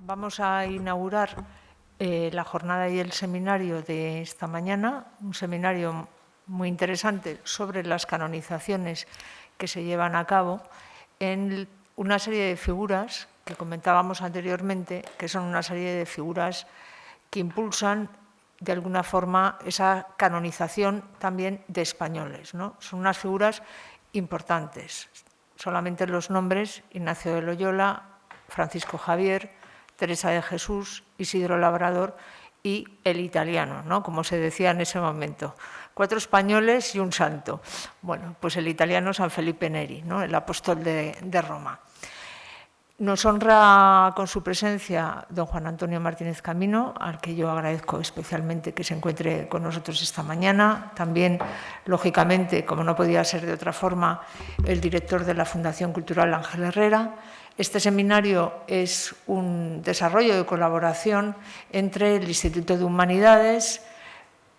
Vamos a inaugurar la jornada y el seminario de esta mañana, un seminario muy interesante sobre las canonizaciones que se llevan a cabo en una serie de figuras que comentábamos anteriormente, que son una serie de figuras que impulsan de alguna forma esa canonización también de españoles, ¿no? Son unas figuras importantes. Solamente los nombres: Ignacio de Loyola, Francisco Javier, Teresa de Jesús, Isidro Labrador y el italiano, ¿no? Como se decía en ese momento. 4 españoles y un santo. Bueno, pues el italiano San Felipe Neri, ¿no? El apóstol de Roma. Nos honra con su presencia don Juan Antonio Martínez Camino, al que yo agradezco especialmente que se encuentre con nosotros esta mañana. También, lógicamente, como no podía ser de otra forma, el director de la Fundación Cultural Ángel Herrera. Este seminario es un desarrollo de colaboración entre el Instituto de Humanidades,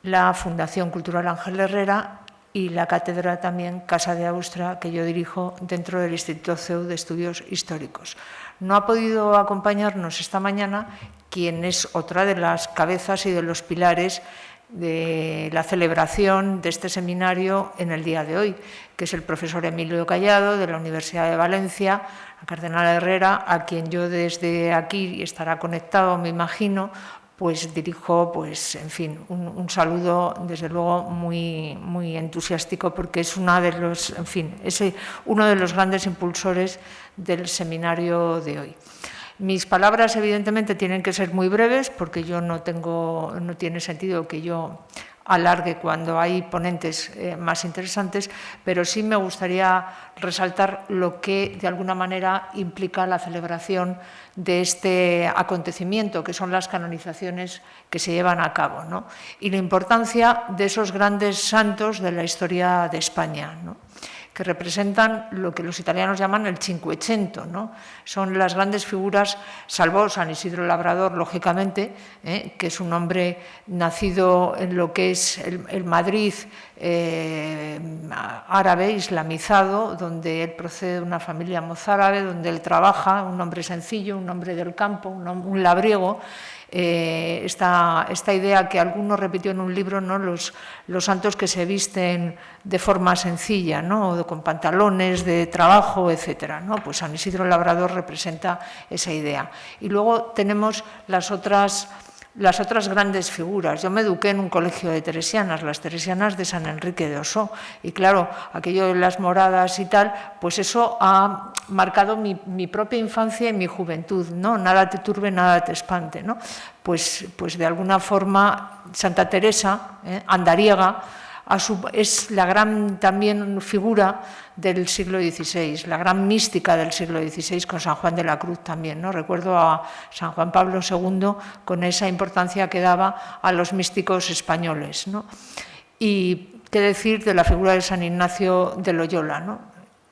la Fundación Cultural Ángel Herrera y la cátedra también Casa de Austria, que yo dirijo dentro del Instituto CEU de Estudios Históricos. No ha podido acompañarnos esta mañana quien es otra de las cabezas y de los pilares de la celebración de este seminario en el día de hoy, que es el profesor Emilio Callado, de la Universidad de Valencia, la cardenal Herrera, a quien yo desde aquí, estará conectado, me imagino, pues dirijo, pues, en fin, un saludo desde luego muy, muy entusiástico, porque es uno de los, en fin, es uno de los grandes impulsores del seminario de hoy. Mis palabras, evidentemente, tienen que ser muy breves, porque yo no tiene sentido que yo alargue cuando hay ponentes más interesantes, pero sí me gustaría resaltar lo que de alguna manera implica la celebración de este acontecimiento, que son las canonizaciones que se llevan a cabo, ¿no? Y la importancia de esos grandes santos de la historia de España, ¿no? Que representan lo que los italianos llaman el Cinquecento, ¿no? Son las grandes figuras, salvo San Isidro Labrador, lógicamente, que es un hombre nacido en lo que es el Madrid árabe, islamizado, donde él procede de una familia mozárabe, donde él trabaja, un hombre sencillo, un hombre del campo, un labriego. Esta idea que alguno repitió en un libro, ¿no? Los santos que se visten de forma sencilla, ¿no? Con pantalones de trabajo, etcétera, ¿no? Pues San Isidro Labrador representa esa idea. Y luego tenemos las otras grandes figuras. Yo me eduqué en un colegio de teresianas, las teresianas de San Enrique de Osó, y claro, aquello de las moradas y tal, pues eso ha marcado mi propia infancia y mi juventud, ¿no? Nada te turbe, nada te espante, ¿no? Pues de alguna forma Santa Teresa, andariega, es la gran también figura del siglo XVI, la gran mística del siglo XVI, con San Juan de la Cruz también, ¿no? Recuerdo a San Juan Pablo II con esa importancia que daba a los místicos españoles, ¿no? Y qué decir de la figura de San Ignacio de Loyola, ¿no?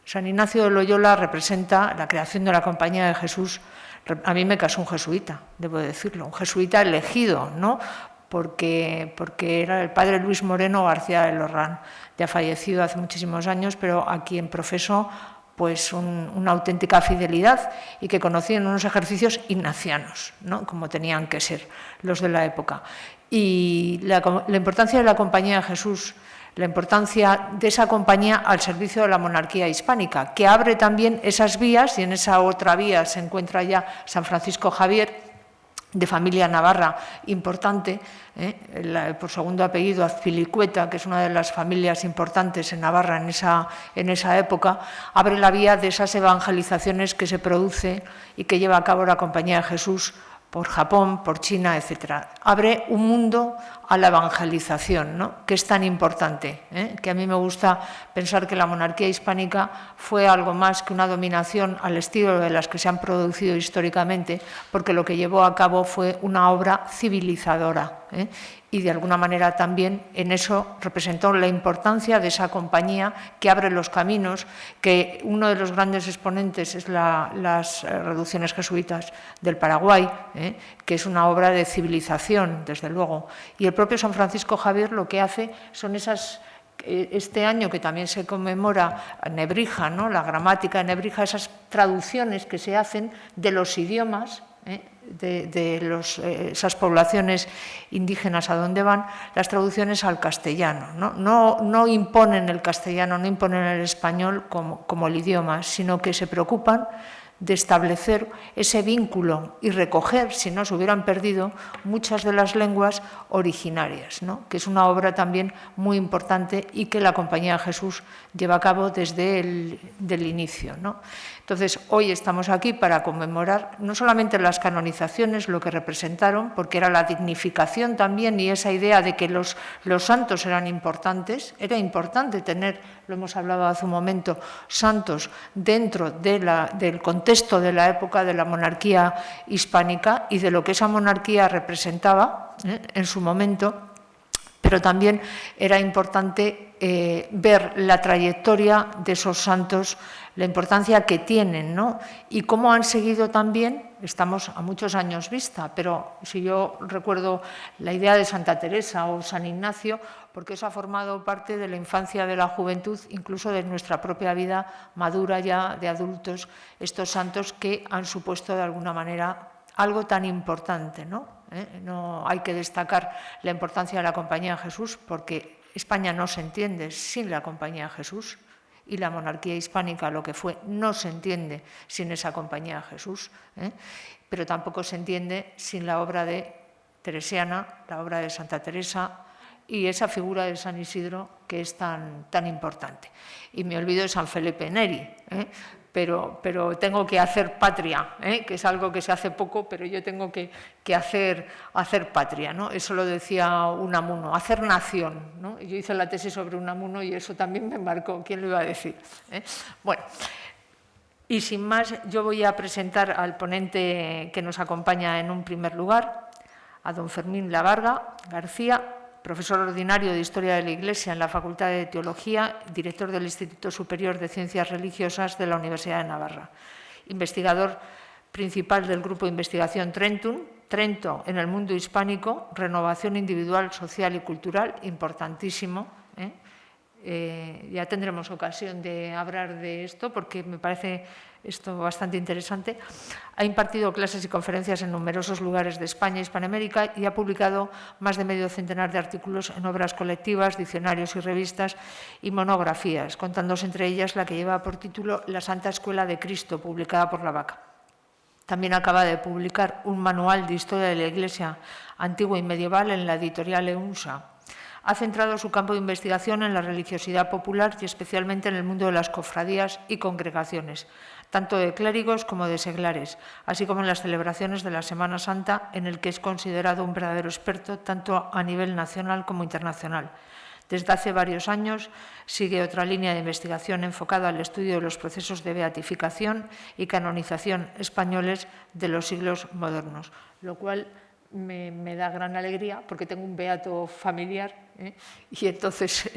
San Ignacio de Loyola representa la creación de la Compañía de Jesús. A mí me casó un jesuita, debo decirlo, un jesuita elegido, ¿no? Porque era el padre Luis Moreno García de Lorrán, ya fallecido hace muchísimos años, pero a quien profesó pues una auténtica fidelidad y que conocían unos ejercicios ignacianos, ¿no? Como tenían que ser los de la época. Y la importancia de la Compañía de Jesús, la importancia de esa compañía al servicio de la monarquía hispánica, que abre también esas vías, y en esa otra vía se encuentra ya San Francisco Javier, de familia navarra importante, por segundo apellido Azpilicueta, que es una de las familias importantes en Navarra en esa época, abre la vía de esas evangelizaciones que se produce y que lleva a cabo la Compañía de Jesús por Japón, por China, etc. Abre un mundo a la evangelización, ¿no? Que es tan importante, que a mí me gusta pensar que la monarquía hispánica fue algo más que una dominación al estilo de las que se han producido históricamente, porque lo que llevó a cabo fue una obra civilizadora, y de alguna manera también en eso representó la importancia de esa compañía que abre los caminos, que uno de los grandes exponentes es las reducciones jesuitas del Paraguay, que es una obra de civilización, desde luego. Y el propio San Francisco Javier lo que hace son este año que también se conmemora Nebrija, ¿no? La gramática de Nebrija, esas traducciones que se hacen de los idiomas esas poblaciones indígenas a dónde van, las traducciones al castellano. No imponen el castellano, no imponen el español como el idioma, sino que se preocupan de establecer ese vínculo y recoger, si no se hubieran perdido, muchas de las lenguas originarias, ¿no? Que es una obra también muy importante y que la Compañía de Jesús lleva a cabo desde el inicio, ¿no? Entonces, hoy estamos aquí para conmemorar no solamente las canonizaciones, lo que representaron, porque era la dignificación también y esa idea de que los santos eran importantes, era importante tener, lo hemos hablado hace un momento, santos dentro del contexto de la época de la monarquía hispánica y de lo que esa monarquía representaba en su momento, pero también era importante ver la trayectoria de esos santos, la importancia que tienen, ¿no? Y cómo han seguido también, estamos a muchos años vista, pero si yo recuerdo la idea de Santa Teresa o San Ignacio, porque eso ha formado parte de la infancia, de la juventud, incluso de nuestra propia vida madura ya de adultos, estos santos que han supuesto de alguna manera algo tan importante, ¿no? No hay que destacar la importancia de la Compañía de Jesús porque España no se entiende sin la Compañía de Jesús y la monarquía hispánica, lo que fue, no se entiende sin esa Compañía de Jesús, pero tampoco se entiende sin la obra de teresiana, la obra de Santa Teresa y esa figura de San Isidro que es tan importante. Y me olvido de San Felipe Neri, pero tengo que hacer patria, que es algo que se hace poco, pero yo tengo que hacer patria, ¿no? Eso lo decía Unamuno, hacer nación, ¿no? Yo hice la tesis sobre Unamuno y eso también me marcó, ¿quién lo iba a decir? Bueno, y sin más, yo voy a presentar al ponente que nos acompaña en un primer lugar, a don Fermín Lavarga García, profesor ordinario de Historia de la Iglesia en la Facultad de Teología, director del Instituto Superior de Ciencias Religiosas de la Universidad de Navarra, investigador principal del Grupo de Investigación Trento en el mundo hispánico, renovación individual, social y cultural, importantísimo. Ya tendremos ocasión de hablar de esto porque me parece esto bastante interesante. Ha impartido clases y conferencias en numerosos lugares de España y Hispanoamérica y ha publicado más de medio centenar de artículos en obras colectivas, diccionarios y revistas y monografías, contándose entre ellas la que lleva por título La Santa Escuela de Cristo, publicada por La Vaca. También acaba de publicar un manual de historia de la Iglesia antigua y medieval en la editorial EUNSA. Ha centrado su campo de investigación en la religiosidad popular y especialmente en el mundo de las cofradías y congregaciones, tanto de clérigos como de seglares, así como en las celebraciones de la Semana Santa, en el que es considerado un verdadero experto tanto a nivel nacional como internacional. Desde hace varios años sigue otra línea de investigación enfocada al estudio de los procesos de beatificación y canonización españoles de los siglos modernos, lo cual me da gran alegría porque tengo un beato familiar y entonces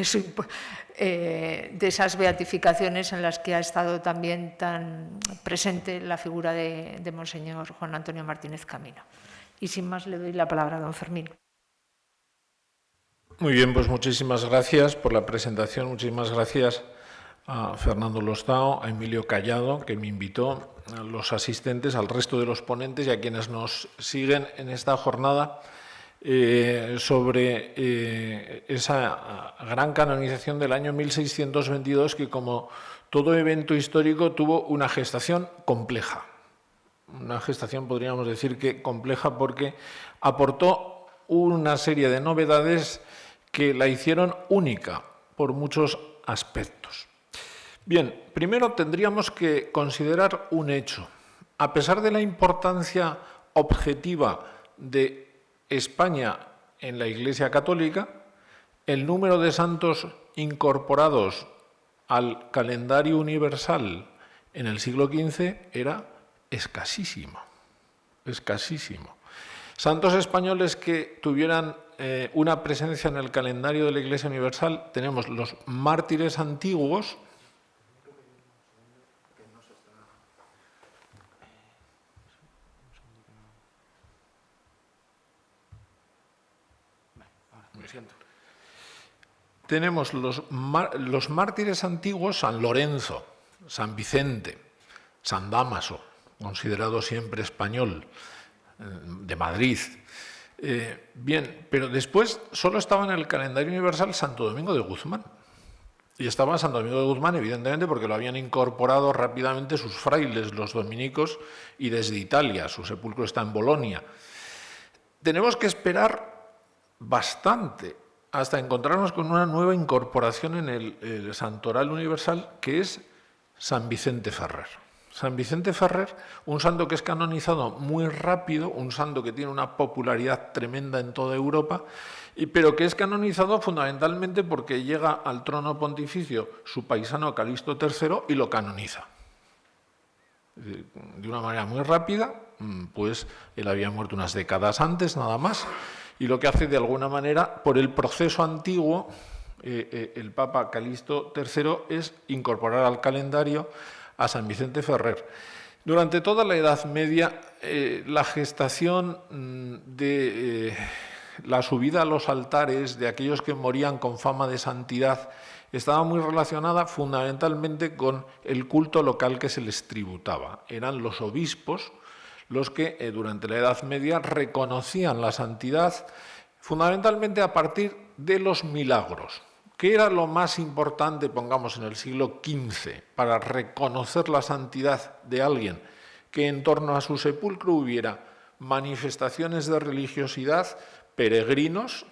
de esas beatificaciones en las que ha estado también tan presente la figura de Monseñor Juan Antonio Martínez Camino. Y sin más le doy la palabra a don Fermín. Muy bien, pues muchísimas gracias por la presentación, muchísimas gracias a Fernando Lostao, a Emilio Callado, que me invitó, a los asistentes, al resto de los ponentes y a quienes nos siguen en esta jornada sobre esa gran canonización del año 1622 que, como todo evento histórico, tuvo una gestación compleja. Una gestación, podríamos decir que compleja, porque aportó una serie de novedades que la hicieron única por muchos aspectos. Bien, primero tendríamos que considerar un hecho. A pesar de la importancia objetiva de España en la Iglesia Católica, el número de santos incorporados al calendario universal en el siglo XV era escasísimo, escasísimo. Santos españoles que tuvieran una presencia en el calendario de la Iglesia Universal, tenemos los mártires antiguos, tenemos los mártires antiguos, San Lorenzo, San Vicente, San Dámaso, considerado siempre español, de Madrid. Bien, pero después solo estaba en el calendario universal Santo Domingo de Guzmán. Y estaba Santo Domingo de Guzmán, evidentemente, porque lo habían incorporado rápidamente sus frailes, los dominicos, y desde Italia. Su sepulcro está en Bolonia. Tenemos que esperar bastante hasta encontrarnos con una nueva incorporación en el Santoral Universal, que es San Vicente Ferrer. San Vicente Ferrer, un santo que es canonizado muy rápido, un santo que tiene una popularidad tremenda en toda Europa, pero que es canonizado fundamentalmente porque llega al trono pontificio su paisano Calixto III y lo canoniza. De una manera muy rápida, pues él había muerto unas décadas antes, nada más, y lo que hace de alguna manera, por el proceso antiguo, el Papa Calixto III es incorporar al calendario a San Vicente Ferrer. Durante toda la Edad Media, la gestación de la subida a los altares de aquellos que morían con fama de santidad estaba muy relacionada fundamentalmente con el culto local que se les tributaba. Eran los obispos los que durante la Edad Media reconocían la santidad fundamentalmente a partir de los milagros. ¿Qué era lo más importante, pongamos, en el siglo XV para reconocer la santidad de alguien? Que en torno a su sepulcro hubiera manifestaciones de religiosidad, peregrinos,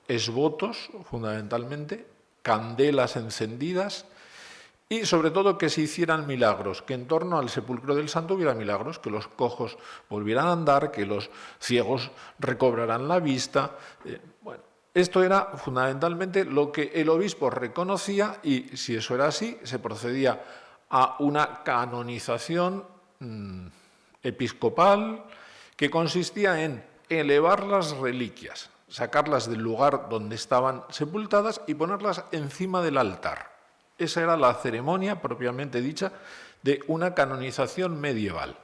esvotos, fundamentalmente, candelas encendidas y, sobre todo, que se hicieran milagros, que en torno al sepulcro del santo hubiera milagros, que los cojos volvieran a andar, que los ciegos recobraran la vista. Bueno, esto era fundamentalmente lo que el obispo reconocía y, si eso era así, se procedía a una canonización episcopal que consistía en elevar las reliquias, sacarlas del lugar donde estaban sepultadas y ponerlas encima del altar. Esa era la ceremonia propiamente dicha de una canonización medieval.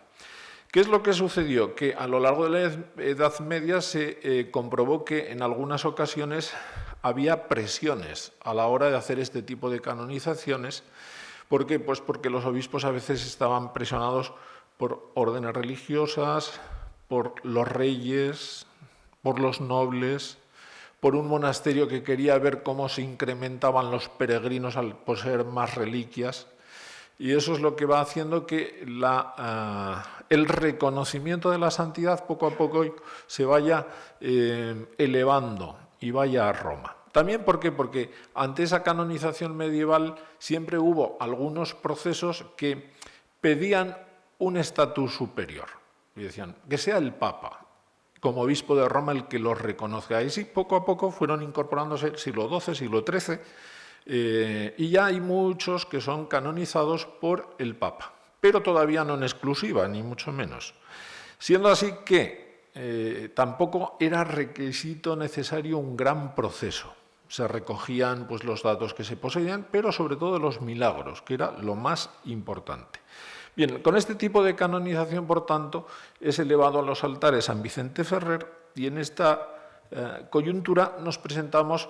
¿Qué es lo que sucedió? Que a lo largo de la Edad Media se comprobó que en algunas ocasiones había presiones a la hora de hacer este tipo de canonizaciones. ¿Por qué? Pues porque los obispos a veces estaban presionados por órdenes religiosas, por los reyes, por los nobles, por un monasterio que quería ver cómo se incrementaban los peregrinos al poseer más reliquias. Y eso es lo que va haciendo que el reconocimiento de la santidad poco a poco se vaya elevando y vaya a Roma. También, ¿por qué? Porque ante esa canonización medieval siempre hubo algunos procesos que pedían un estatus superior. Y decían, que sea el Papa, como obispo de Roma, el que los reconozca. Y sí, poco a poco fueron incorporándose siglo XII, siglo XIII, y ya hay muchos que son canonizados por el Papa, pero todavía no en exclusiva, ni mucho menos. Siendo así que tampoco era requisito necesario un gran proceso. Se recogían pues, los datos que se poseían, pero sobre todo los milagros, que era lo más importante. Bien, con este tipo de canonización, por tanto, es elevado a los altares San Vicente Ferrer y en esta coyuntura nos presentamos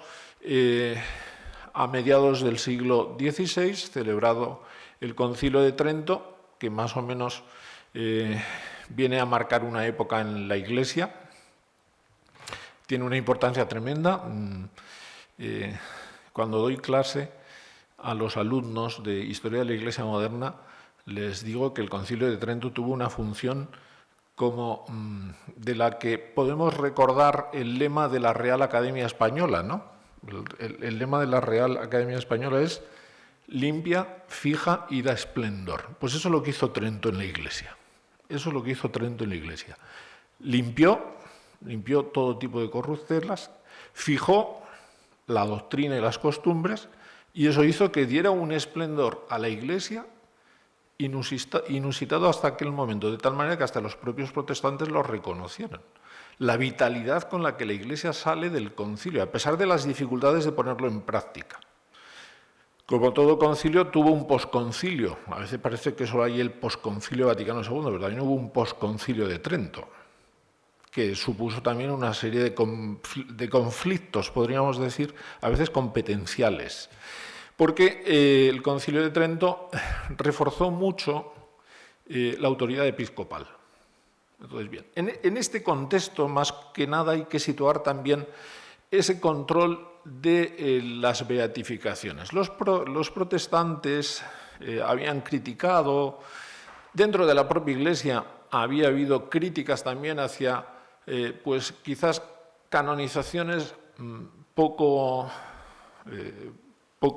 a mediados del siglo XVI, celebrado el Concilio de Trento, que más o menos viene a marcar una época en la Iglesia. Tiene una importancia tremenda. Cuando doy clase a los alumnos de Historia de la Iglesia Moderna, les digo que el Concilio de Trento tuvo una función como de la que podemos recordar el lema de la Real Academia Española, ¿no? El lema de la Real Academia Española es limpia, fija y da esplendor. Pues eso es lo que hizo Trento en la Iglesia. Eso es lo que hizo Trento en la Iglesia. Limpió todo tipo de corruptelas, fijó la doctrina y las costumbres y eso hizo que diera un esplendor a la Iglesia inusitado hasta aquel momento, de tal manera que hasta los propios protestantes lo reconocieron. La vitalidad con la que la Iglesia sale del concilio, a pesar de las dificultades de ponerlo en práctica. Como todo concilio, tuvo un posconcilio. A veces parece que solo hay el posconcilio Vaticano II, pero también hubo un posconcilio de Trento, que supuso también una serie de conflictos, podríamos decir, a veces competenciales. Porque el Concilio de Trento reforzó mucho la autoridad episcopal. Entonces, bien, en este contexto, más que nada, hay que situar también ese control de las beatificaciones. Los protestantes habían criticado, dentro de la propia Iglesia había habido críticas también hacia, pues quizás canonizaciones poco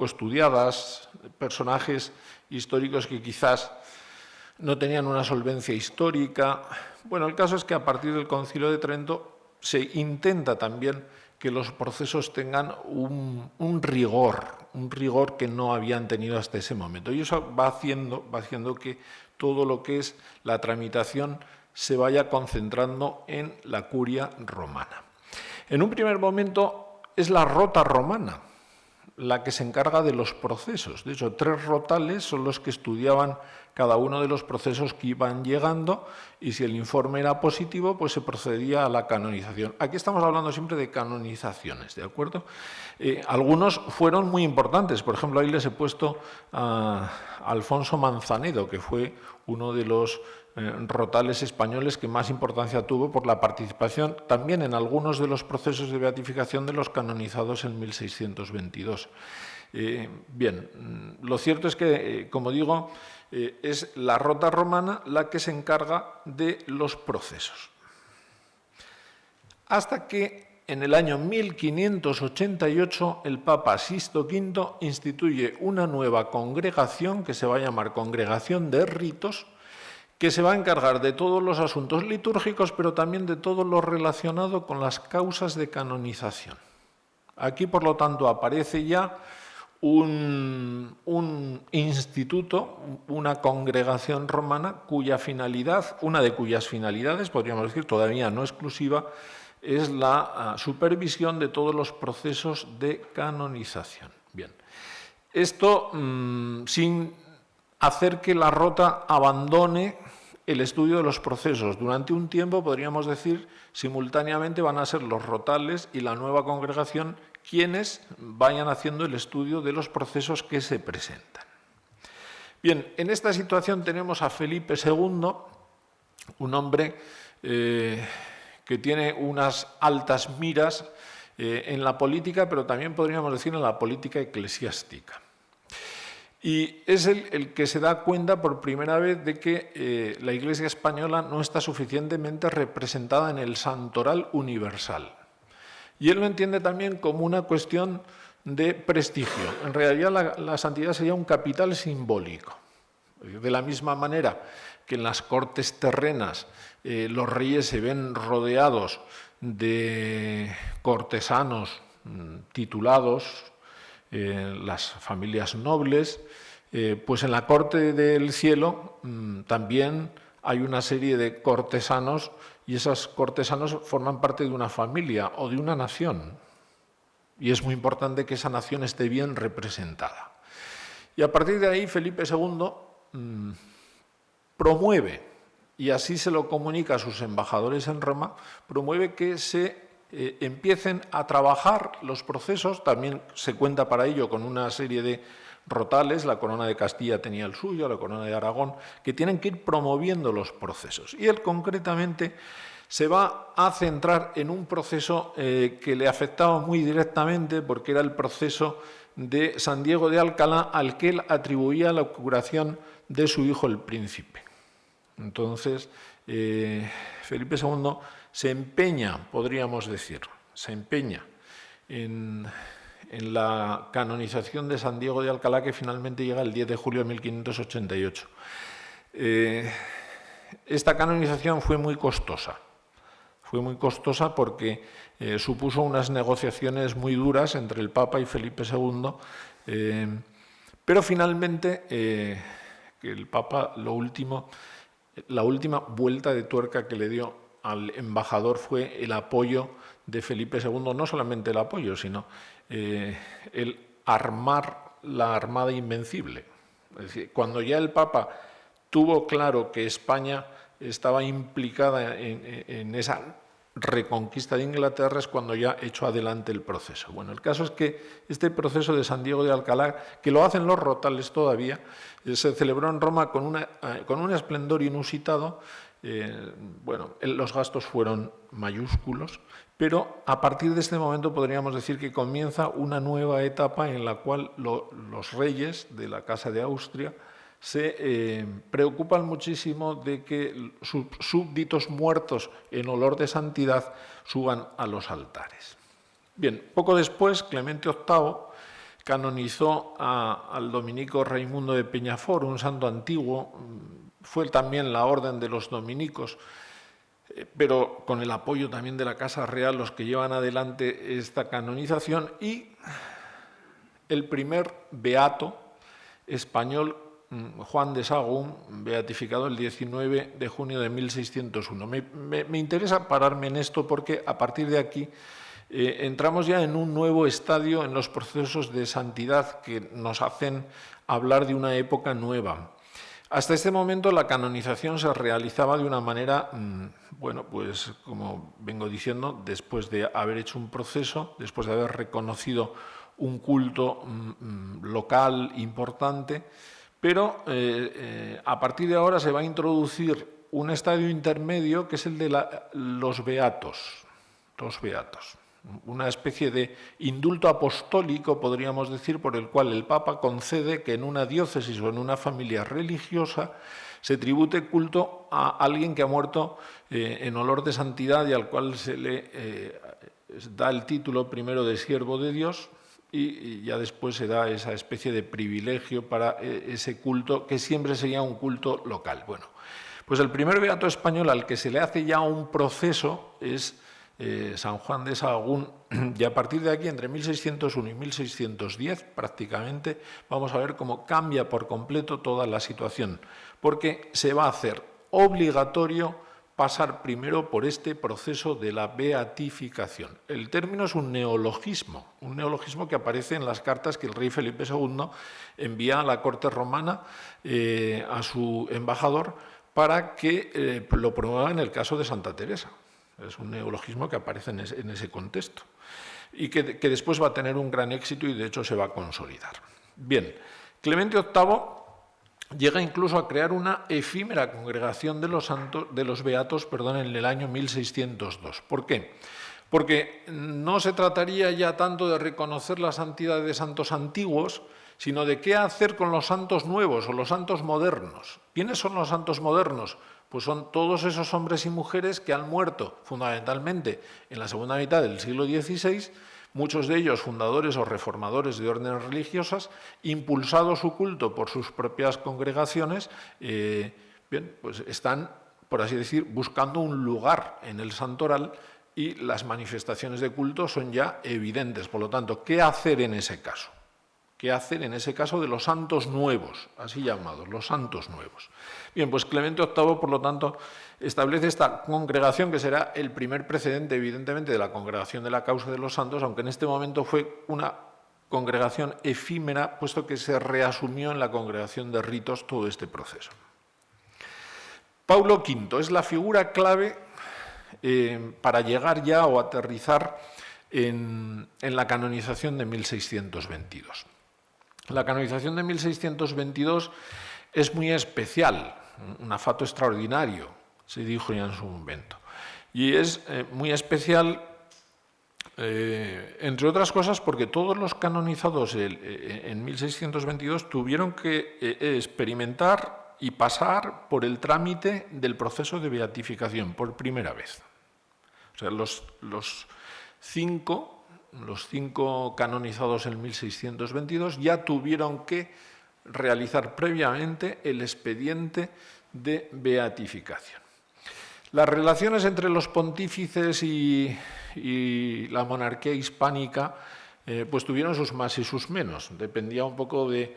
estudiadas, personajes históricos que quizás no tenían una solvencia histórica. Bueno, el caso es que a partir del Concilio de Trento se intenta también que los procesos tengan un rigor que no habían tenido hasta ese momento. Y eso va haciendo que todo lo que es la tramitación se vaya concentrando en la curia romana. En un primer momento es la rota romana la que se encarga de los procesos. De hecho, 3 rotales son los que estudiaban cada uno de los procesos que iban llegando, y si el informe era positivo, pues se procedía a la canonización. Aquí estamos hablando siempre de canonizaciones, ¿de acuerdo? Algunos fueron muy importantes. Por ejemplo, ahí les he puesto a Alfonso Manzanedo, que fue uno de los rotales españoles que más importancia tuvo por la participación también en algunos de los procesos de beatificación de los canonizados en 1622. Bien, lo cierto es que, como digo, es la rota romana la que se encarga de los procesos. Hasta que en el año 1588 el Papa Sixto V instituye una nueva congregación que se va a llamar Congregación de Ritos, que se va a encargar de todos los asuntos litúrgicos, pero también de todo lo relacionado con las causas de canonización. Aquí, por lo tanto, aparece ya un instituto, una congregación romana, una de cuyas finalidades, podríamos decir, todavía no exclusiva, es la supervisión de todos los procesos de canonización. Bien, esto sin hacer que la rota abandone el estudio de los procesos. Durante un tiempo, podríamos decir, simultáneamente van a ser los rotales y la nueva congregación quienes vayan haciendo el estudio de los procesos que se presentan. Bien, en esta situación tenemos a Felipe II, un hombre que tiene unas altas miras en la política, pero también podríamos decir en la política eclesiástica. Y es el que se da cuenta por primera vez de que la Iglesia española no está suficientemente representada en el santoral universal. Y él lo entiende también como una cuestión de prestigio. En realidad la santidad sería un capital simbólico. De la misma manera que en las cortes terrenas los reyes se ven rodeados de cortesanos titulados, las familias nobles, pues en la corte del cielo también hay una serie de cortesanos, y esos cortesanos forman parte de una familia o de una nación, y es muy importante que esa nación esté bien representada. Y a partir de ahí Felipe II promueve, y así se lo comunica a sus embajadores en Roma, promueve que se empiecen a trabajar los procesos. También se cuenta para ello con una serie de rotales, la Corona de Castilla tenía el suyo, la Corona de Aragón, que tienen que ir promoviendo los procesos. Y él concretamente se va a centrar en un proceso que le afectaba muy directamente, porque era el proceso de San Diego de Alcalá, al que él atribuía la curación de su hijo el príncipe. Entonces, Felipe II se empeña, podríamos decir, en la canonización de San Diego de Alcalá, que finalmente llega el 10 de julio de 1588. Esta canonización fue muy costosa porque supuso unas negociaciones muy duras entre el Papa y Felipe II, pero finalmente el Papa, la última vuelta de tuerca que le dio al embajador fue el apoyo de Felipe II, no solamente el apoyo, sino el armar la Armada Invencible. Es decir, cuando ya el Papa tuvo claro que España estaba implicada en esa reconquista de Inglaterra, es cuando ya echó adelante el proceso. Bueno, el caso es que este proceso de San Diego de Alcalá, que lo hacen los rotales todavía, se celebró en Roma con un esplendor inusitado, Bueno, los gastos fueron mayúsculos, pero a partir de este momento podríamos decir que comienza una nueva etapa en la cual los reyes de la Casa de Austria se preocupan muchísimo de que sus súbditos muertos en olor de santidad suban a los altares. Bien, poco después, Clemente VIII canonizó al dominico Raimundo de Peñafort, un santo antiguo. Fue también la orden de los dominicos, pero con el apoyo también de la Casa Real, los que llevan adelante esta canonización, y el primer beato español, Juan de Sahagún, beatificado el 19 de junio de 1601. Me interesa pararme en esto porque a partir de aquí entramos ya en un nuevo estadio en los procesos de santidad que nos hacen hablar de una época nueva. Hasta este momento la canonización se realizaba de una manera, bueno, pues como vengo diciendo, después de haber hecho un proceso, después de haber reconocido un culto local importante, pero a partir de ahora se va a introducir un estadio intermedio que es el de los beatos. Una especie de indulto apostólico, podríamos decir, por el cual el Papa concede que en una diócesis o en una familia religiosa se tribute culto a alguien que ha muerto en olor de santidad y al cual se le da el título primero de siervo de Dios y ya después se da esa especie de privilegio para ese culto que siempre sería un culto local. Bueno, pues el primer beato español al que se le hace ya un proceso es San Juan de Sahagún, y a partir de aquí, entre 1601 y 1610, prácticamente, vamos a ver cómo cambia por completo toda la situación, porque se va a hacer obligatorio pasar primero por este proceso de la beatificación. El término es un neologismo que aparece en las cartas que el rey Felipe II envía a la corte romana a su embajador para que lo promueva en el caso de Santa Teresa. Es un neologismo que aparece en ese contexto y que después va a tener un gran éxito y de hecho se va a consolidar. Bien, Clemente VIII llega incluso a crear una efímera congregación de los beatos, en el año 1602. ¿Por qué? Porque no se trataría ya tanto de reconocer la santidad de santos antiguos, sino de qué hacer con los santos nuevos o los santos modernos. ¿Quiénes son los santos modernos? Pues son todos esos hombres y mujeres que han muerto fundamentalmente en la segunda mitad del siglo XVI, muchos de ellos fundadores o reformadores de órdenes religiosas, impulsado su culto por sus propias congregaciones, bien, pues están, por así decir, buscando un lugar en el santoral y las manifestaciones de culto son ya evidentes. Por lo tanto, ¿qué hacer en ese caso? ¿Qué hacer en ese caso de los santos nuevos, así llamados, los santos nuevos? Bien, pues Clemente VIII, por lo tanto, establece esta congregación que será el primer precedente, evidentemente, de la congregación de la causa de los santos, aunque en este momento fue una congregación efímera, puesto que se reasumió en la congregación de ritos todo este proceso. Paulo V es la figura clave para llegar ya o aterrizar en la canonización de 1622. La canonización de 1622 es muy especial, un afato extraordinario, se dijo ya en su momento. Y es muy especial, entre otras cosas, porque todos los canonizados en 1622 tuvieron que experimentar y pasar por el trámite del proceso de beatificación por primera vez. O sea, los cinco canonizados en 1622 ya tuvieron que realizar previamente el expediente de beatificación. Las relaciones entre los pontífices y la monarquía hispánica pues tuvieron sus más y sus menos. Dependía un poco de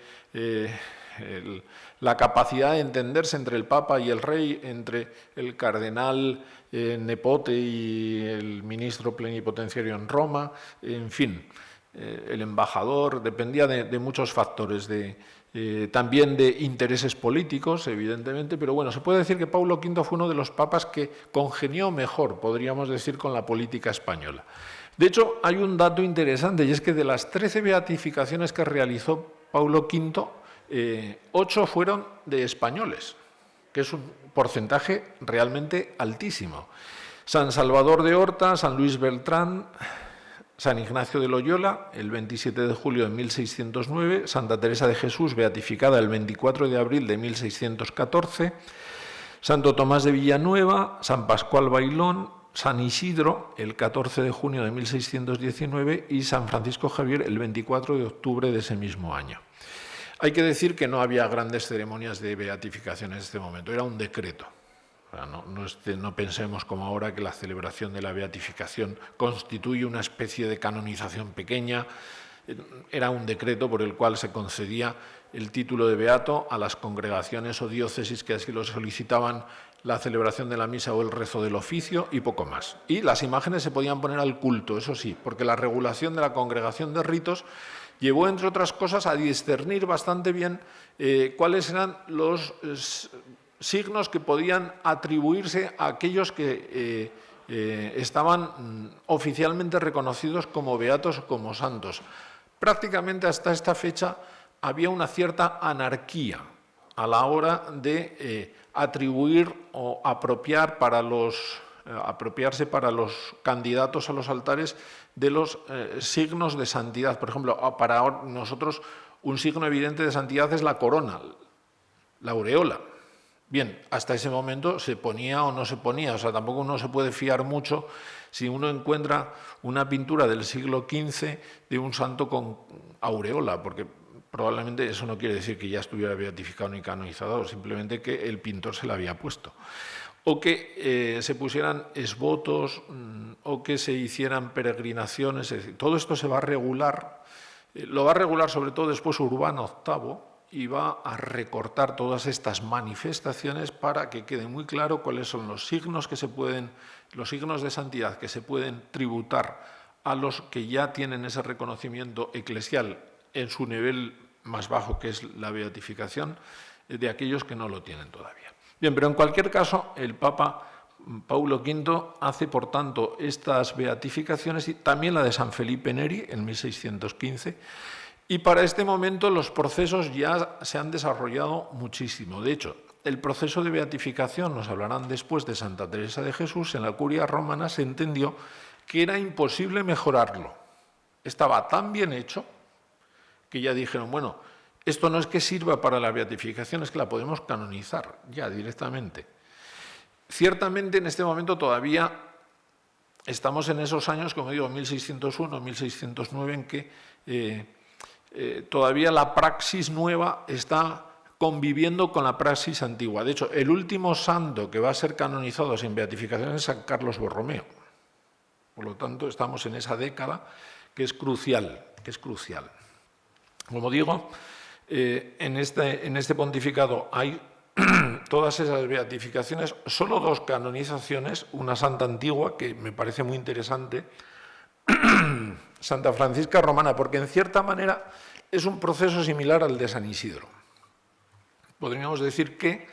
la capacidad de entenderse entre el Papa y el Rey, entre el cardenal Nepote y el ministro plenipotenciario en Roma, en fin, el embajador, dependía de muchos factores, también de intereses políticos, evidentemente, pero bueno, se puede decir que Paulo V fue uno de los papas que congenió mejor, podríamos decir, con la política española. De hecho, hay un dato interesante, y es que de las 13 beatificaciones que realizó Paulo V, 8 fueron de españoles. que es un porcentaje realmente altísimo. San Salvador de Horta, San Luis Beltrán, San Ignacio de Loyola, el 27 de julio de 1609, Santa Teresa de Jesús, beatificada el 24 de abril de 1614, Santo Tomás de Villanueva, San Pascual Bailón, San Isidro, el 14 de junio de 1619, y San Francisco Javier, el 24 de octubre de ese mismo año. Hay que decir que no había grandes ceremonias de beatificación en este momento, era un decreto. No pensemos como ahora que la celebración de la beatificación constituye una especie de canonización pequeña. Era un decreto por el cual se concedía el título de beato a las congregaciones o diócesis que así lo solicitaban, la celebración de la misa o el rezo del oficio y poco más. Y las imágenes se podían poner al culto, eso sí, porque la regulación de la congregación de ritos llevó, entre otras cosas, a discernir bastante bien cuáles eran los signos que podían atribuirse a aquellos que estaban oficialmente reconocidos como beatos o como santos. Prácticamente hasta esta fecha había una cierta anarquía a la hora de atribuir o apropiarse para los candidatos a los altares de los signos de santidad. Por ejemplo, para nosotros un signo evidente de santidad es la corona, la aureola. Bien, hasta ese momento se ponía o no se ponía, o sea, tampoco uno se puede fiar mucho si uno encuentra una pintura del siglo XV de un santo con aureola, porque probablemente eso no quiere decir que ya estuviera beatificado ni canonizado, simplemente que el pintor se la había puesto. O que se pusieran esvotos, o que se hicieran peregrinaciones, es decir, todo esto se va a regular, lo va a regular sobre todo después Urbano VIII, y va a recortar todas estas manifestaciones para que quede muy claro cuáles son los signos los signos de santidad que se pueden tributar a los que ya tienen ese reconocimiento eclesial en su nivel más bajo, que es la beatificación, de aquellos que no lo tienen todavía. Bien, pero en cualquier caso, el Papa Paulo V hace, por tanto, estas beatificaciones y también la de San Felipe Neri en 1615, y para este momento los procesos ya se han desarrollado muchísimo. De hecho, el proceso de beatificación, nos hablarán después de Santa Teresa de Jesús, en la curia romana se entendió que era imposible mejorarlo. Estaba tan bien hecho que ya dijeron, bueno, esto no es que sirva para la beatificación, es que la podemos canonizar ya directamente. Ciertamente en este momento todavía estamos en esos años, como digo, 1601, 1609, en que todavía la praxis nueva está conviviendo con la praxis antigua. De hecho, el último santo que va a ser canonizado sin beatificación es San Carlos Borromeo. Por lo tanto, estamos en esa década que es crucial, Como digo, en este pontificado hay todas esas beatificaciones, solo 2 canonizaciones, una santa antigua que me parece muy interesante, Santa Francisca Romana, porque en cierta manera es un proceso similar al de San Isidro. Podríamos decir que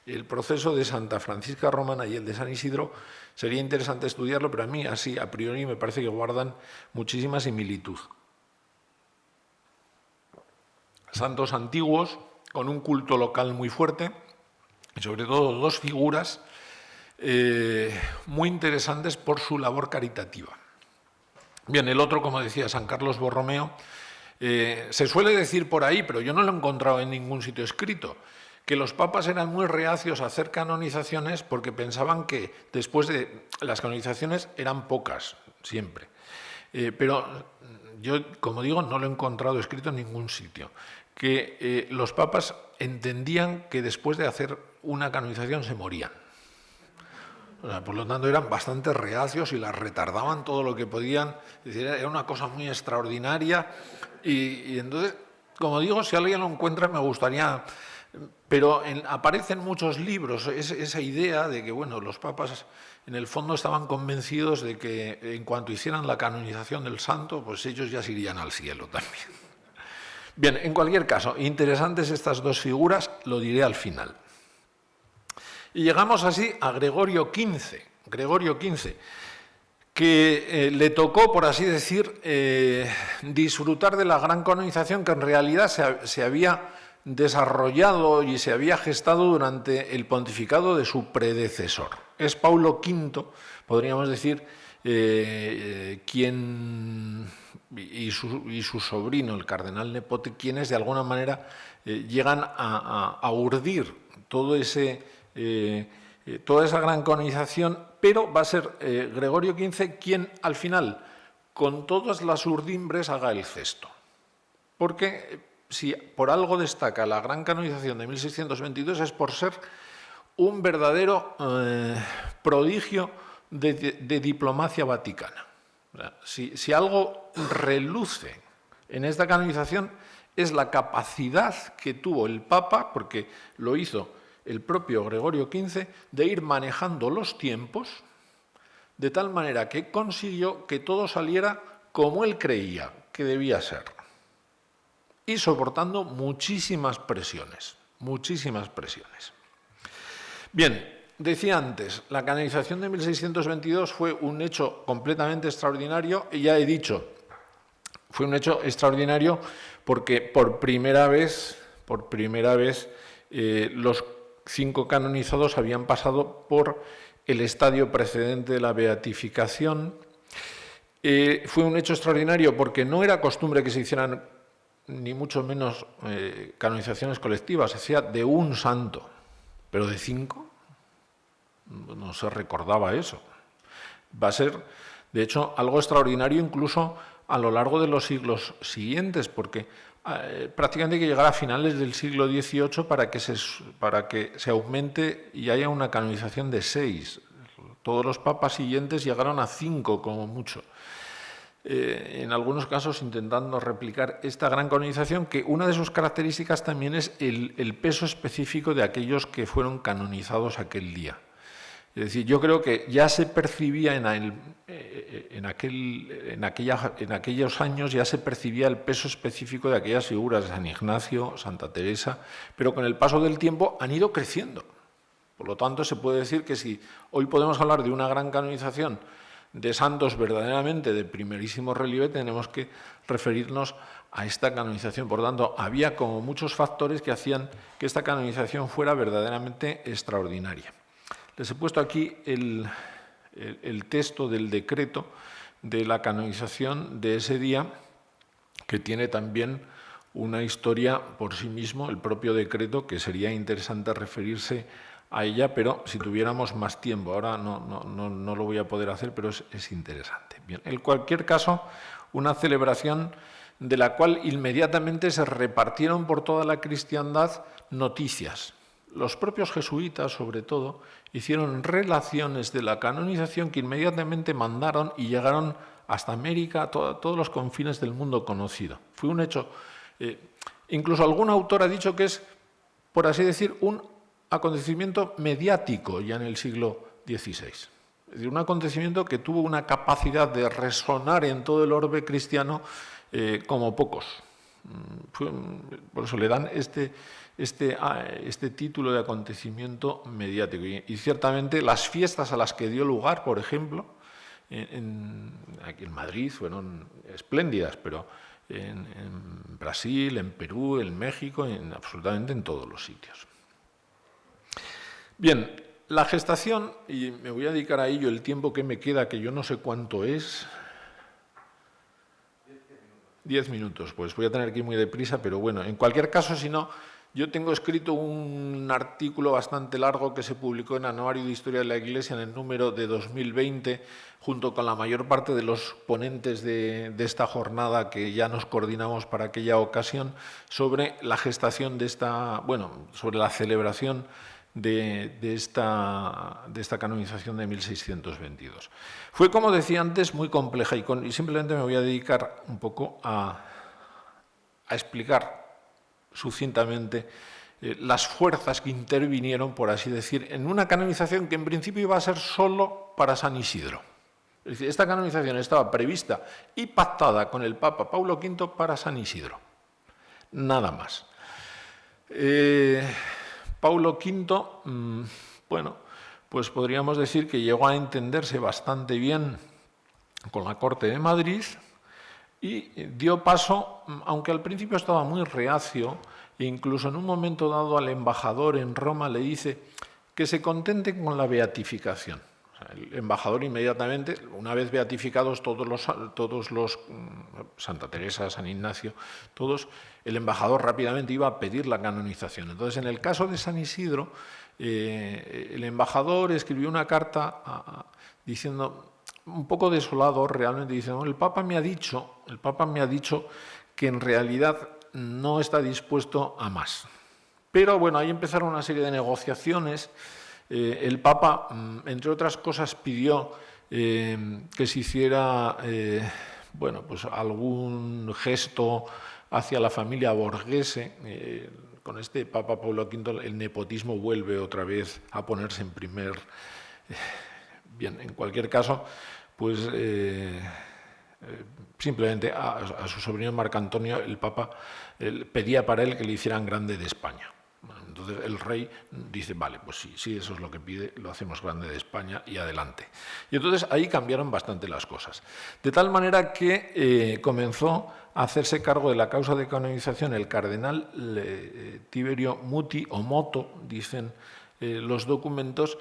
el proceso de Santa Francisca Romana y el de San Isidro sería interesante estudiarlo, pero a mí así a priori me parece que guardan muchísima similitud. Santos antiguos, con un culto local muy fuerte, y sobre todo 2 figuras muy interesantes por su labor caritativa. Bien, el otro, como decía, San Carlos Borromeo, se suele decir por ahí, pero yo no lo he encontrado en ningún sitio escrito, que los papas eran muy reacios a hacer canonizaciones porque pensaban que después de las canonizaciones eran pocas, siempre. Pero yo, como digo, no lo he encontrado escrito en ningún sitio, que los papas entendían que después de hacer una canonización se morían. O sea, por lo tanto, eran bastante reacios y las retardaban todo lo que podían. Es decir, era una cosa muy extraordinaria. Y entonces, como digo, si alguien lo encuentra, me gustaría... Pero aparece en muchos libros esa idea de que, bueno, los papas en el fondo estaban convencidos de que en cuanto hicieran la canonización del santo, pues ellos ya se irían al cielo también. Bien, en cualquier caso, interesantes estas 2 figuras, lo diré al final. Y llegamos así a Gregorio XV, que le tocó, por así decir, disfrutar de la gran canonización que en realidad se había desarrollado y se había gestado durante el pontificado de su predecesor. Es Paulo V, podríamos decir, quien y su sobrino, el cardenal Nepote, quienes de alguna manera llegan a urdir todo toda esa gran canonización, pero va a ser Gregorio XV quien al final, con todas las urdimbres, haga el cesto. Porque si por algo destaca la gran canonización de 1622 es por ser un verdadero prodigio de diplomacia vaticana. O sea, si algo reluce en esta canonización es la capacidad que tuvo el Papa, porque lo hizo el propio Gregorio XV, de ir manejando los tiempos de tal manera que consiguió que todo saliera como él creía que debía ser. Y soportando muchísimas presiones, muchísimas presiones. Bien, decía antes, la canonización de 1622 fue un hecho completamente extraordinario, y ya he dicho, fue un hecho extraordinario porque por primera vez los 5 canonizados habían pasado por el estadio precedente de la beatificación. Fue un hecho extraordinario porque no era costumbre que se hicieran ni mucho menos canonizaciones colectivas, se hacía de un santo, pero de 5 no se recordaba eso. Va a ser, de hecho, algo extraordinario incluso a lo largo de los siglos siguientes, porque prácticamente hay que llegar a finales del siglo XVIII para que se aumente y haya una canonización de 6. Todos los papas siguientes llegaron a 5 como mucho. En algunos casos intentando replicar esta gran canonización, que una de sus características también es el peso específico de aquellos que fueron canonizados aquel día. Es decir, yo creo que ya se percibía en aquellos años, ya se percibía el peso específico de aquellas figuras, de San Ignacio, Santa Teresa, pero con el paso del tiempo han ido creciendo. Por lo tanto, se puede decir que si hoy podemos hablar de una gran canonización de santos verdaderamente de primerísimo relieve, tenemos que referirnos a esta canonización. Por tanto, había como muchos factores que hacían que esta canonización fuera verdaderamente extraordinaria. Les he puesto aquí el texto del decreto de la canonización de ese día, que tiene también una historia por sí mismo, el propio decreto, que sería interesante referirse a ella, pero si tuviéramos más tiempo, ahora no lo voy a poder hacer, pero es interesante. Bien, en cualquier caso, una celebración de la cual inmediatamente se repartieron por toda la cristiandad noticias. Los propios jesuitas, sobre todo, hicieron relaciones de la canonización que inmediatamente mandaron y llegaron hasta América, a todos los confines del mundo conocido. Fue un hecho, incluso algún autor ha dicho que es, por así decir, un acontecimiento mediático ya en el siglo XVI. Es decir, un acontecimiento que tuvo una capacidad de resonar en todo el orbe cristiano como pocos. Por eso le dan este título de acontecimiento mediático. Y ciertamente las fiestas a las que dio lugar, por ejemplo, aquí en Madrid fueron espléndidas, pero en Brasil, en Perú, en México, absolutamente en todos los sitios. Bien, la gestación, y me voy a dedicar a ello el tiempo que me queda, que yo no sé cuánto es. 10 minutos, pues voy a tener que ir muy deprisa, pero bueno, en cualquier caso, si no, yo tengo escrito un artículo bastante largo que se publicó en Anuario de Historia de la Iglesia en el número de 2020, junto con la mayor parte de los ponentes de esta jornada que ya nos coordinamos para aquella ocasión, sobre la gestación de sobre la celebración de esta canonización de 1622. Fue, como decía antes, muy compleja y simplemente me voy a dedicar un poco a explicar sucintamente las fuerzas que intervinieron, por así decir, en una canonización que en principio iba a ser solo para San Isidro. Es decir, esta canonización estaba prevista y pactada con el Papa Paulo V para San Isidro. Nada más. Paulo V, pues podríamos decir que llegó a entenderse bastante bien con la Corte de Madrid y dio paso, aunque al principio estaba muy reacio, e incluso en un momento dado al embajador en Roma le dice que se contente con la beatificación. O sea, el embajador inmediatamente, una vez beatificados todos los Santa Teresa, San Ignacio, todos, el embajador rápidamente iba a pedir la canonización. Entonces, en el caso de San Isidro, el embajador escribió una carta diciendo, un poco desolado realmente, diciendo, el Papa me ha dicho que en realidad no está dispuesto a más. Pero bueno, ahí empezaron una serie de negociaciones. El Papa, entre otras cosas, pidió que se hiciera bueno, pues algún gesto hacia la familia Borghese. Con este Papa Pablo V el nepotismo vuelve otra vez a ponerse en primer... Bien, en cualquier caso, pues simplemente a su sobrino Marco Antonio el Papa pedía para él que le hicieran grande de España. Entonces el rey dice, vale, pues sí, eso es lo que pide, lo hacemos grande de España y adelante. Y entonces ahí cambiaron bastante las cosas. De tal manera que comenzó a hacerse cargo de la causa de canonización el cardenal Tiberio Muti, o Moto, dicen los documentos,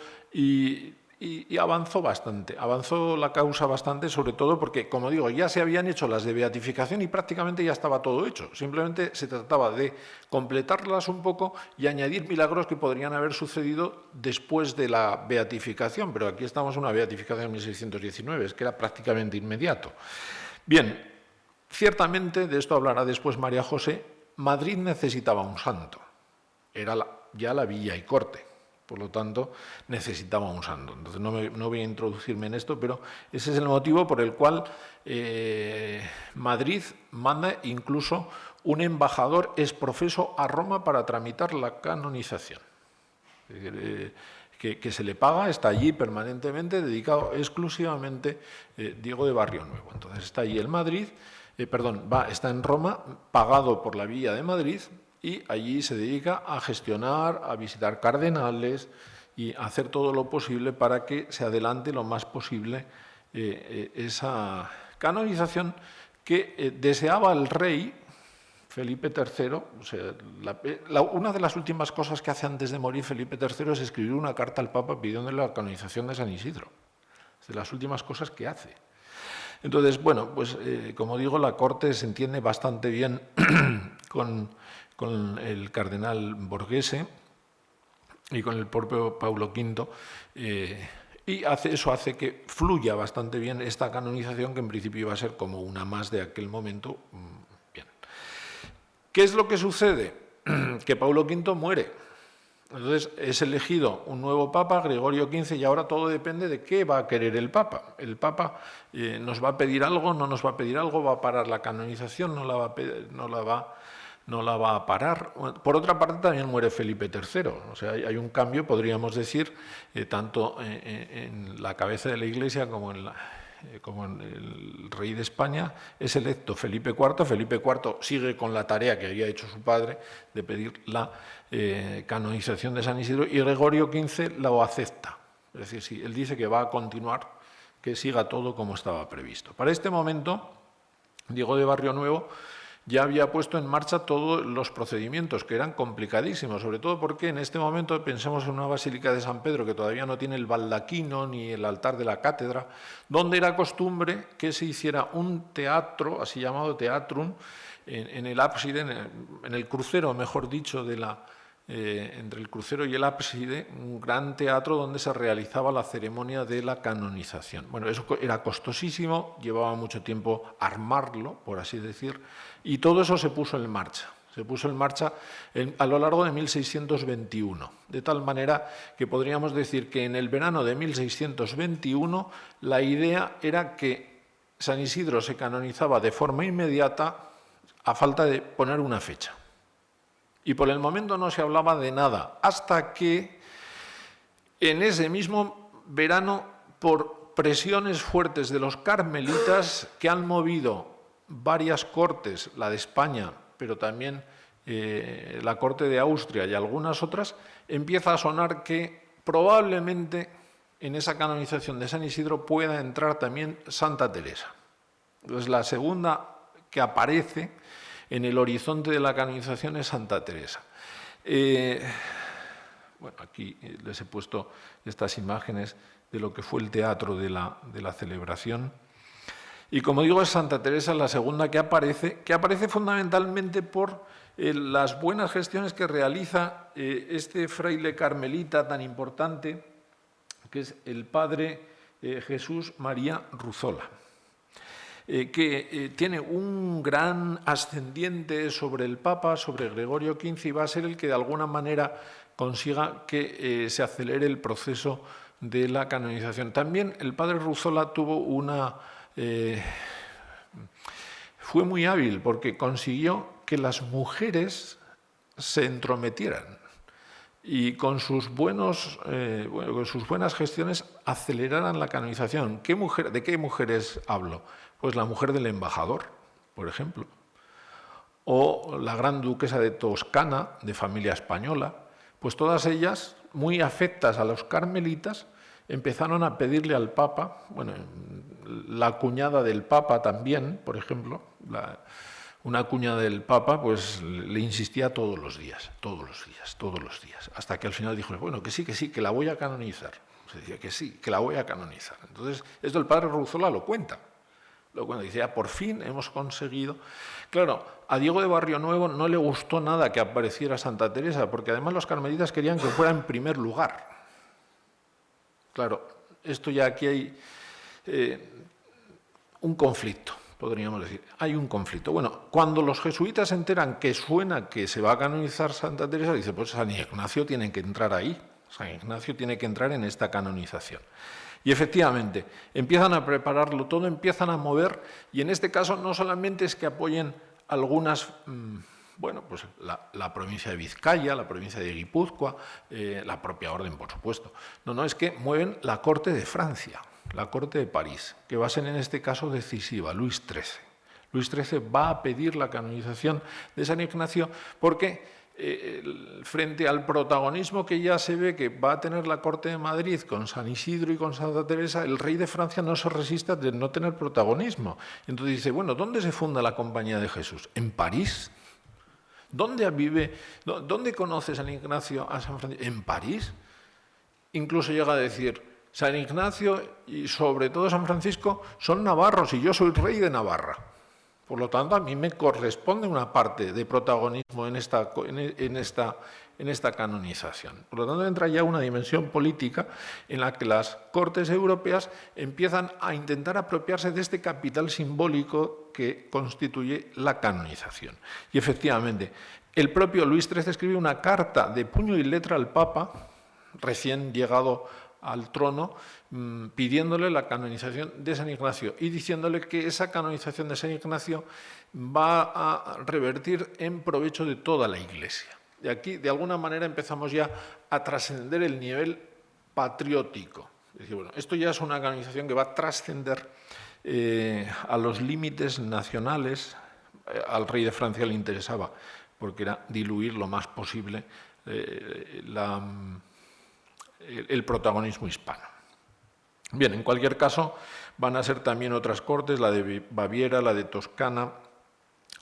y avanzó bastante, avanzó la causa bastante, sobre todo porque, como digo, ya se habían hecho las de beatificación y prácticamente ya estaba todo hecho. Simplemente se trataba de completarlas un poco y añadir milagros que podrían haber sucedido después de la beatificación, pero aquí estamos en una beatificación en 1619, es que era prácticamente inmediato. Bien, ciertamente, de esto hablará después María José, Madrid necesitaba un santo, era ya la villa y corte. Por lo tanto, necesitaba un santo. Entonces, no voy a introducirme en esto, pero ese es el motivo por el cual Madrid manda incluso un embajador exprofeso a Roma para tramitar la canonización. Que se le paga, está allí permanentemente, dedicado exclusivamente Diego de Barrio Nuevo. Entonces, está allí en Madrid, está en Roma, pagado por la Villa de Madrid, y allí se dedica a gestionar, a visitar cardenales y a hacer todo lo posible para que se adelante lo más posible esa canonización que deseaba el rey Felipe III. O sea, una de las últimas cosas que hace antes de morir Felipe III es escribir una carta al Papa pidiéndole la canonización de San Isidro. Es de las últimas cosas que hace. Entonces, bueno, pues como digo, la corte se entiende bastante bien con el cardenal Borghese y con el propio Pablo V, y eso hace que fluya bastante bien esta canonización, que en principio iba a ser como una más de aquel momento. Bien. ¿Qué es lo que sucede? Que Pablo V muere. Entonces es elegido un nuevo Papa, Gregorio XV, y ahora todo depende de qué va a querer el Papa. El Papa nos va a pedir algo, no nos va a pedir algo, va a parar la canonización, no la va a parar. Por otra parte, también muere Felipe III. O sea, hay un cambio, podríamos decir, tanto en la cabeza de la Iglesia como en el rey de España. Es electo Felipe IV. Felipe IV sigue con la tarea que había hecho su padre de pedir la canonización de San Isidro, y Gregorio XV lo acepta. Es decir, sí, él dice que va a continuar, que siga todo como estaba previsto. Para este momento, Diego de Barrio Nuevo ya había puesto en marcha todos los procedimientos, que eran complicadísimos, sobre todo porque en este momento, pensemos en una basílica de San Pedro que todavía no tiene el baldaquino ni el altar de la cátedra, donde era costumbre que se hiciera un teatro, así llamado teatrum, en el ábside, en el crucero, mejor dicho, entre el crucero y el ábside, un gran teatro donde se realizaba la ceremonia de la canonización. Bueno, eso era costosísimo, llevaba mucho tiempo armarlo, por así decir, y todo eso se puso en marcha. Se puso en marcha a lo largo de 1621, de tal manera que podríamos decir que en el verano de 1621 la idea era que San Isidro se canonizaba de forma inmediata a falta de poner una fecha. Y por el momento no se hablaba de nada, hasta que en ese mismo verano, por presiones fuertes de los carmelitas, que han movido varias cortes, la de España, pero también la corte de Austria y algunas otras, empieza a sonar que probablemente en esa canonización de San Isidro pueda entrar también Santa Teresa. Entonces, la segunda que aparece en el horizonte de la canonización es Santa Teresa. Bueno, aquí les he puesto estas imágenes de lo que fue el teatro de la celebración. Y como digo, es Santa Teresa la segunda que aparece fundamentalmente por las buenas gestiones que realiza este fraile carmelita tan importante, que es el padre Jesús María Ruzola, que tiene un gran ascendiente sobre el Papa, sobre Gregorio XV, y va a ser el que de alguna manera consiga que se acelere el proceso de la canonización. También el padre Ruzola tuvo fue muy hábil porque consiguió que las mujeres se entrometieran y con sus buenas gestiones aceleraran la canonización. ¿De qué mujeres hablo? Pues la mujer del embajador, por ejemplo, o la gran duquesa de Toscana, de familia española. Pues todas ellas, muy afectas a los carmelitas, empezaron a pedirle al Papa, bueno, la cuñada del Papa también, por ejemplo, una cuñada del Papa, pues le insistía todos los días, hasta que al final dijo, bueno, que sí, que la voy a canonizar. Se decía que sí, que la voy a canonizar. Entonces, esto el padre Ruzola lo cuenta. Dice, ya por fin hemos conseguido. Claro, a Diego de Barrio Nuevo no le gustó nada que apareciera Santa Teresa, porque además los carmelitas querían que fuera en primer lugar. Claro, esto ya aquí hay un conflicto, podríamos decir. Hay un conflicto. Bueno, cuando los jesuitas se enteran que suena que se va a canonizar Santa Teresa, dice, pues San Ignacio tiene que entrar ahí. San Ignacio tiene que entrar en esta canonización. Y efectivamente, empiezan a prepararlo todo, empiezan a mover, y en este caso no solamente es que apoyen algunas, pues la provincia de Vizcaya, la provincia de Guipúzcoa, la propia orden, por supuesto. No, es que mueven la corte de Francia, la corte de París, que va a ser en este caso decisiva, Luis XIII. Luis XIII va a pedir la canonización de San Ignacio porque frente al protagonismo que ya se ve que va a tener la corte de Madrid con San Isidro y con Santa Teresa, el rey de Francia no se resiste de no tener protagonismo. Entonces dice, bueno, ¿dónde se funda la Compañía de Jesús? ¿En París? ¿Dónde conoce San Ignacio a San Francisco? ¿En París? Incluso llega a decir, San Ignacio y sobre todo San Francisco son navarros y yo soy rey de Navarra. Por lo tanto, a mí me corresponde una parte de protagonismo en esta canonización. Por lo tanto, entra ya una dimensión política en la que las cortes europeas empiezan a intentar apropiarse de este capital simbólico que constituye la canonización. Y efectivamente, el propio Luis XIII escribe una carta de puño y letra al Papa, recién llegado al trono, pidiéndole la canonización de San Ignacio y diciéndole que esa canonización de San Ignacio va a revertir en provecho de toda la Iglesia. Y aquí, de alguna manera, empezamos ya a trascender el nivel patriótico. Es decir, bueno, esto ya es una canonización que va a trascender a los límites nacionales. Al rey de Francia le interesaba, porque era diluir lo más posible el protagonismo hispano. Bien, en cualquier caso, van a ser también otras cortes, la de Baviera, la de Toscana,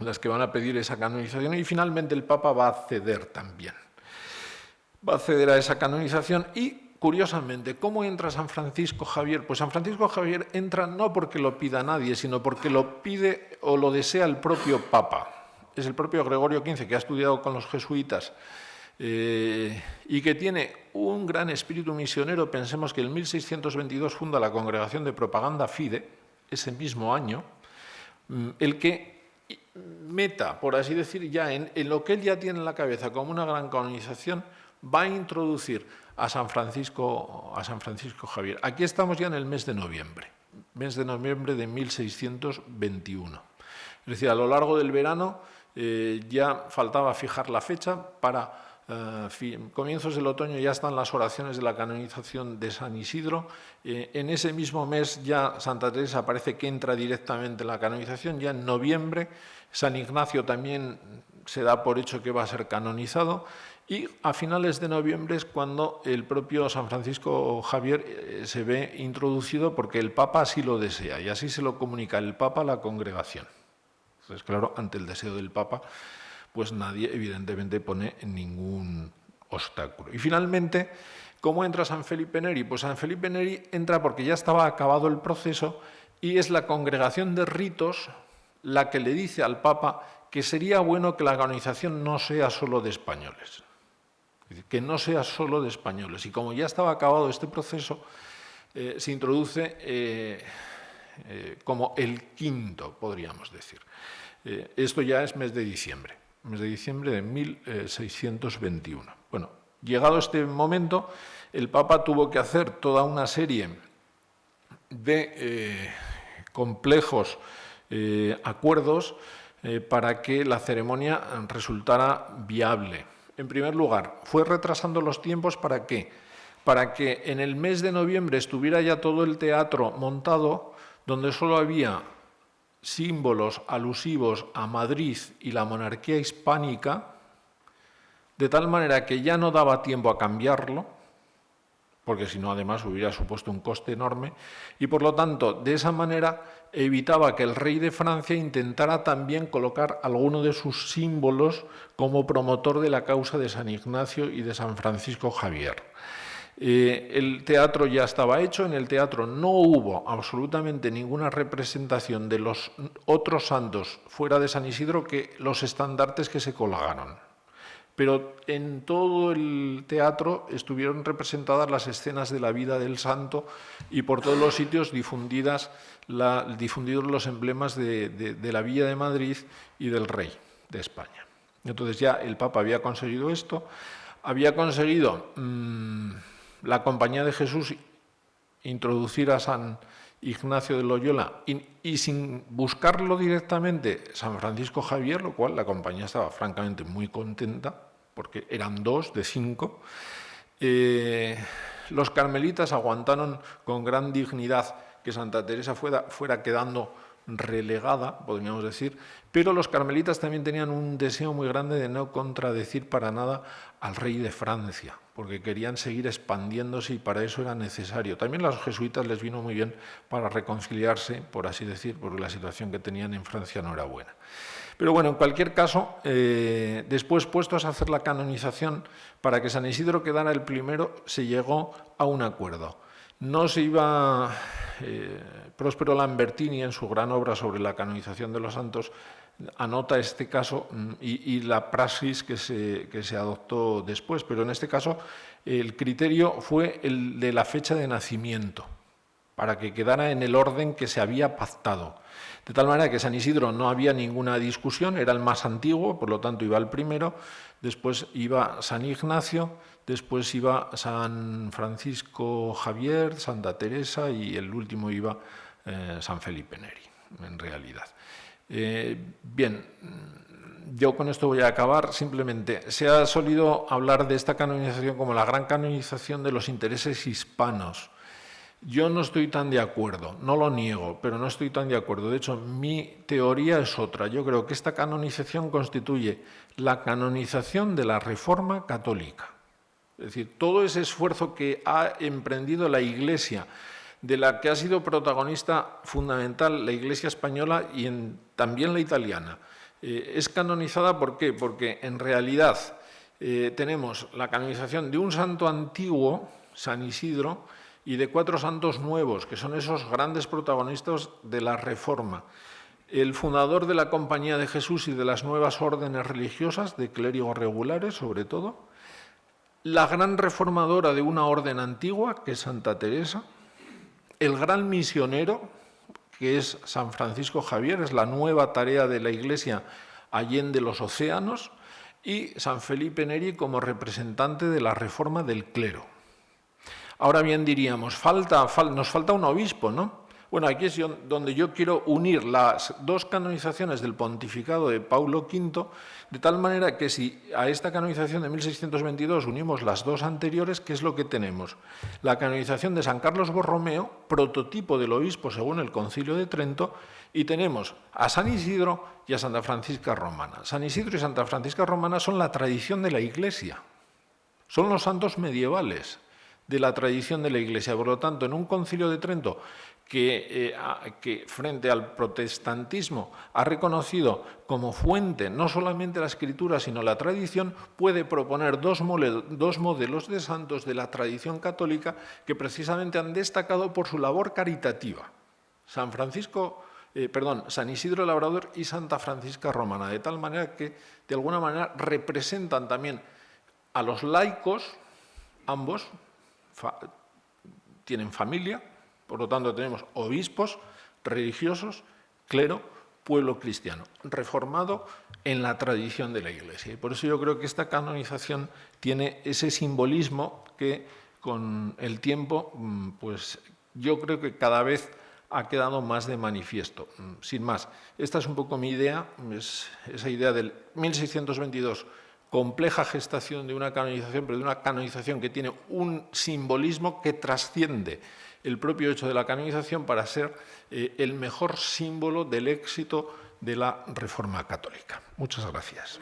las que van a pedir esa canonización, y finalmente el Papa va a ceder también. Va a ceder a esa canonización y, curiosamente, ¿cómo entra San Francisco Javier? Pues San Francisco Javier entra no porque lo pida nadie, sino porque lo pide o lo desea el propio Papa. Es el propio Gregorio XV, que ha estudiado con los jesuitas, y que tiene un gran espíritu misionero. Pensemos que en 1622 funda la Congregación de Propaganda Fide, ese mismo año, el que meta, por así decir, ya en lo que él ya tiene en la cabeza como una gran canonización, va a introducir a San Francisco Javier. Aquí estamos ya en el mes de noviembre de 1621. Es decir, a lo largo del verano ya faltaba fijar la fecha para comienzos del otoño. Ya están las oraciones de la canonización de San Isidro. En ese mismo mes ya Santa Teresa parece que entra directamente en la canonización. Ya en noviembre San Ignacio también se da por hecho que va a ser canonizado, y a finales de noviembre es cuando el propio San Francisco Javier se ve introducido, porque el Papa así lo desea y así se lo comunica el Papa a la congregación. Entonces, claro, ante el deseo del Papa, pues nadie evidentemente pone ningún obstáculo. Y finalmente, ¿cómo entra San Felipe Neri? Pues San Felipe Neri entra porque ya estaba acabado el proceso y es la Congregación de Ritos la que le dice al Papa que sería bueno que la canonización no sea solo de españoles, es decir, que no sea solo de españoles. Y como ya estaba acabado este proceso, se introduce como el quinto, podríamos decir. Esto ya es mes de diciembre de 1621. Bueno, llegado este momento, el Papa tuvo que hacer toda una serie de complejos acuerdos para que la ceremonia resultara viable. En primer lugar, fue retrasando los tiempos ¿para qué? Para que en el mes de noviembre estuviera ya todo el teatro montado, donde solo había símbolos alusivos a Madrid y la monarquía hispánica, de tal manera que ya no daba tiempo a cambiarlo, porque si no además hubiera supuesto un coste enorme, y por lo tanto de esa manera evitaba que el rey de Francia intentara también colocar alguno de sus símbolos como promotor de la causa de San Ignacio y de San Francisco Javier. El teatro ya estaba hecho, en el teatro no hubo absolutamente ninguna representación de los otros santos fuera de San Isidro que los estandartes que se colgaron. Pero en todo el teatro estuvieron representadas las escenas de la vida del santo y por todos los sitios difundidos los emblemas de la Villa de Madrid y del rey de España. Entonces ya el Papa había conseguido esto, había conseguido la Compañía de Jesús introducir a San Ignacio de Loyola y sin buscarlo directamente San Francisco Javier, lo cual la Compañía estaba francamente muy contenta, porque eran 2 de 5. Los carmelitas aguantaron con gran dignidad que Santa Teresa fuera quedando relegada, podríamos decir, pero los carmelitas también tenían un deseo muy grande de no contradecir para nada al rey de Francia, porque querían seguir expandiéndose y para eso era necesario. También a los jesuitas les vino muy bien para reconciliarse, por así decir, porque la situación que tenían en Francia no era buena. Pero bueno, en cualquier caso, después puestos a hacer la canonización, para que San Isidro quedara el primero, se llegó a un acuerdo. No se iba, Próspero Lambertini en su gran obra sobre la canonización de los santos anota este caso y la praxis que se adoptó después, pero en este caso el criterio fue el de la fecha de nacimiento, para que quedara en el orden que se había pactado. De tal manera que San Isidro no había ninguna discusión, era el más antiguo, por lo tanto iba el primero, después iba San Ignacio, después iba San Francisco Javier, Santa Teresa y el último iba San Felipe Neri, en realidad. Bien, yo con esto voy a acabar. Simplemente se ha solido hablar de esta canonización como la gran canonización de los intereses hispanos. Yo no estoy tan de acuerdo, no lo niego, pero no estoy tan de acuerdo. De hecho, mi teoría es otra. Yo creo que esta canonización constituye la canonización de la Reforma católica. Es decir, todo ese esfuerzo que ha emprendido la Iglesia, de la que ha sido protagonista fundamental la Iglesia española y también la italiana, es canonizada. ¿Por qué? Porque en realidad tenemos la canonización de un santo antiguo, San Isidro, y de 4 santos nuevos, que son esos grandes protagonistas de la Reforma. El fundador de la Compañía de Jesús y de las nuevas órdenes religiosas, de clérigos regulares sobre todo, la gran reformadora de una orden antigua, que es Santa Teresa, el gran misionero, que es San Francisco Javier, es la nueva tarea de la Iglesia allende los océanos, y San Felipe Neri como representante de la reforma del clero. Ahora bien, diríamos, nos falta un obispo, ¿no? Bueno, aquí es donde yo quiero unir las 2 canonizaciones del pontificado de Paulo V, de tal manera que si a esta canonización de 1622 unimos las 2 anteriores, ¿qué es lo que tenemos? La canonización de San Carlos Borromeo, prototipo del obispo según el Concilio de Trento, y tenemos a San Isidro y a Santa Francisca Romana. San Isidro y Santa Francisca Romana son la tradición de la Iglesia, son los santos medievales. de la tradición de la Iglesia. Por lo tanto, en un concilio de Trento que frente al protestantismo ha reconocido como fuente no solamente la Escritura, sino la tradición, puede proponer dos modelos de santos de la tradición católica que precisamente han destacado por su labor caritativa. San Isidro Labrador y Santa Francisca Romana, de tal manera que, de alguna manera, representan también a los laicos, ambos tienen familia, por lo tanto tenemos obispos, religiosos, clero, pueblo cristiano, reformado en la tradición de la Iglesia. Y por eso yo creo que esta canonización tiene ese simbolismo que con el tiempo, pues yo creo que cada vez ha quedado más de manifiesto. Sin más, esta es un poco mi idea, es esa idea del 1622, compleja gestación de una canonización, pero de una canonización que tiene un simbolismo que trasciende el propio hecho de la canonización para ser el mejor símbolo del éxito de la Reforma católica. Muchas gracias.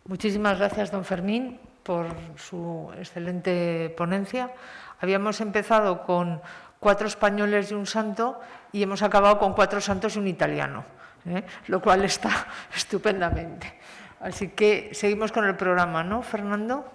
Muchísimas gracias, don Fermín, por su excelente ponencia. Habíamos empezado con 4 españoles y un santo y hemos acabado con 4 santos y un italiano, lo cual está estupendamente. Así que seguimos con el programa, ¿no, Fernando?